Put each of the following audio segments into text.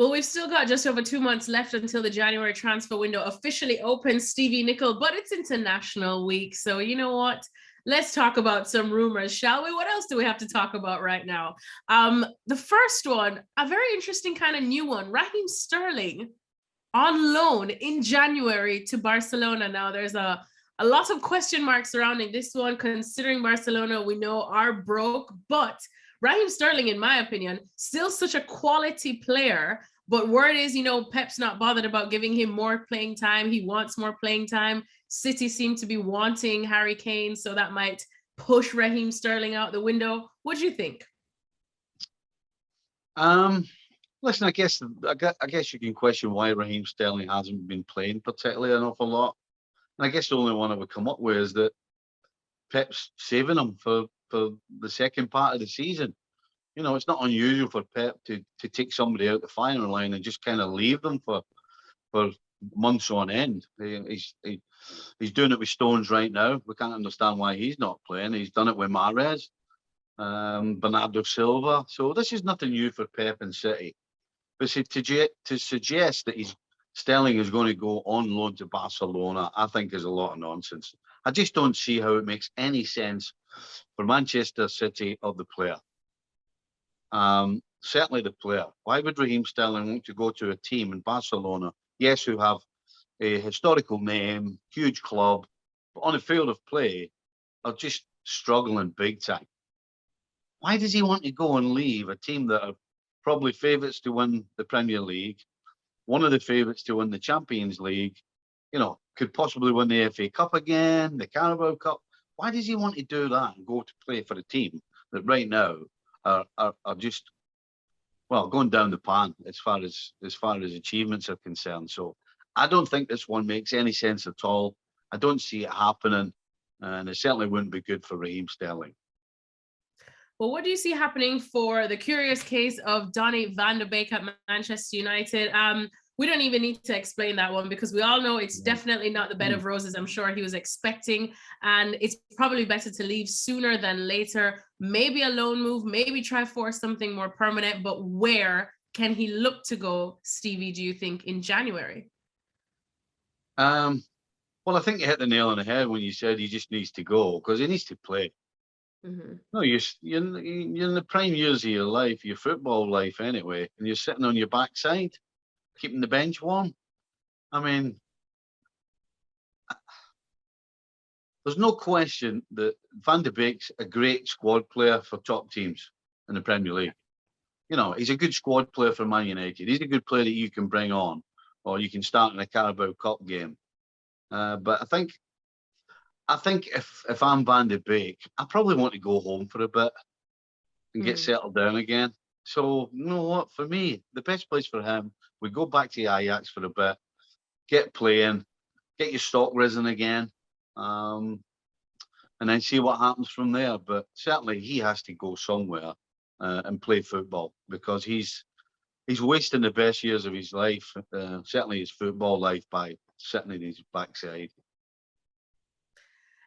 Well, we've still got just over 2 months left until the January transfer window officially opens, Stevie Nicol, but it's international week. So you know what? Let's talk about some rumors, shall we? What else do we have to talk about right now? The first one, a very interesting kind of new one, Raheem Sterling on loan in January to Barcelona. Now, there's a lot of question marks surrounding this one, considering Barcelona, we know, are broke, but Raheem Sterling, in my opinion, still such a quality player. But word is, Pep's not bothered about giving him more playing time. He wants more playing time. City seem to be wanting Harry Kane, so that might push Raheem Sterling out the window. What do you think? Listen, I guess you can question why Raheem Sterling hasn't been playing particularly an awful lot. And I guess the only one I would come up with is that Pep's saving him for the second part of the season. It's not unusual for Pep to take somebody out the firing line and just kind of leave them for months on end. He's doing it with Stones right now. We can't understand why he's not playing. He's done it with Mahrez, Bernardo Silva. So this is nothing new for Pep and City. But to suggest that Sterling is going to go on loan to Barcelona, I think is a lot of nonsense. I just don't see how it makes any sense for Manchester City or the player. Certainly the player. Why would Raheem Sterling want to go to a team in Barcelona, yes, who have a historical name, huge club, but on the field of play are just struggling big time? Why does he want to go and leave a team that are probably favourites to win the Premier League, one of the favourites to win the Champions League, could possibly win the FA Cup again, the Carabao Cup? Why does he want to do that and go to play for a team that right now are just, well, going down the pan as far as achievements are concerned? So I don't think this one makes any sense at all. I don't see it happening, and it certainly wouldn't be good for Raheem Sterling. Well, what do you see happening for the curious case of Donny van de Beek at Manchester United? We don't even need to explain that one because we all know it's definitely not the bed of roses I'm sure he was expecting. And it's probably better to leave sooner than later. Maybe a loan move, maybe try for something more permanent. But where can he look to go, Stevie, do you think, in January? Well, I think you hit the nail on the head when you said he just needs to go because he needs to play. Mm-hmm. No, you're in the prime years of your life, your football life anyway, and you're sitting on your backside, keeping the bench warm. I mean, there's no question that Van de Beek's a great squad player for top teams in the Premier League. He's a good squad player for Man United. He's a good player that you can bring on, or you can start in a Carabao Cup game. But I think if I'm Van de Beek, I probably want to go home for a bit and get settled down again. So, you know what? For me, the best place for him, we go back to Ajax for a bit, get playing, get your stock risen again, and then see what happens from there. But certainly he has to go somewhere and play football because he's wasting the best years of his life, certainly his football life, by sitting in his backside.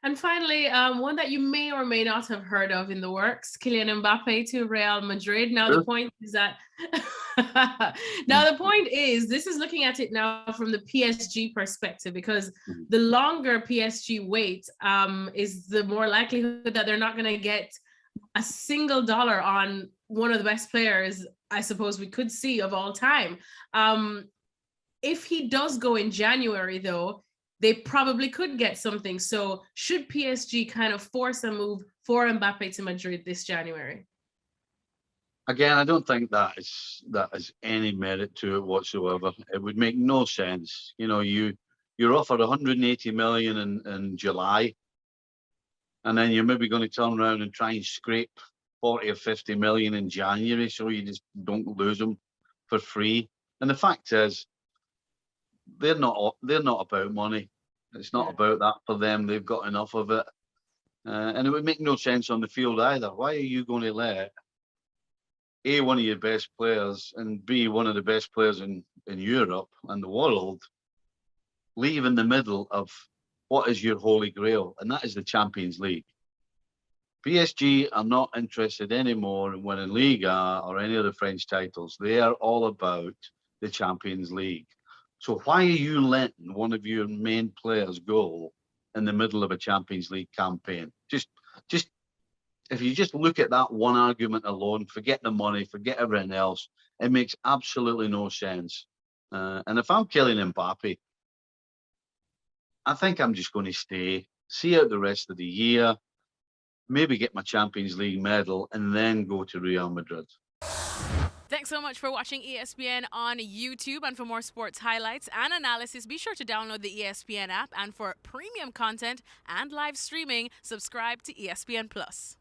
And finally, one that you may or may not have heard of in the works, Kylian Mbappe to Real Madrid. Now, the point is that this is looking at it now from the PSG perspective, because the longer PSG wait is the more likelihood that they're not going to get a single dollar on one of the best players, I suppose we could see of all time. If he does go in January, though, they probably could get something. So should PSG kind of force a move for Mbappe to Madrid this January? Again, I don't think that is any merit to it whatsoever. It would make no sense. You're offered 180 million in July, and then you're maybe going to turn around and try and scrape 40 or 50 million in January, so you just don't lose them for free. And the fact is, they're not about money. It's not about that for them. They've got enough of it. And it would make no sense on the field either. Why are you going to let A, one of your best players, and B, one of the best players in Europe and the world, leave in the middle of what is your holy grail? And that is the Champions League. PSG are not interested anymore in winning Liga or any of the French titles. They are all about the Champions League. So why are you letting one of your main players go in the middle of a Champions League campaign? Just if you just look at that one argument alone, forget the money, forget everything else, it makes absolutely no sense. And if I'm Kylian Mbappe, I think I'm just going to stay, see out the rest of the year, maybe get my Champions League medal, and then go to Real Madrid. Thanks so much for watching ESPN on YouTube. And for more sports highlights and analysis, be sure to download the ESPN app. And for premium content and live streaming, subscribe to ESPN Plus.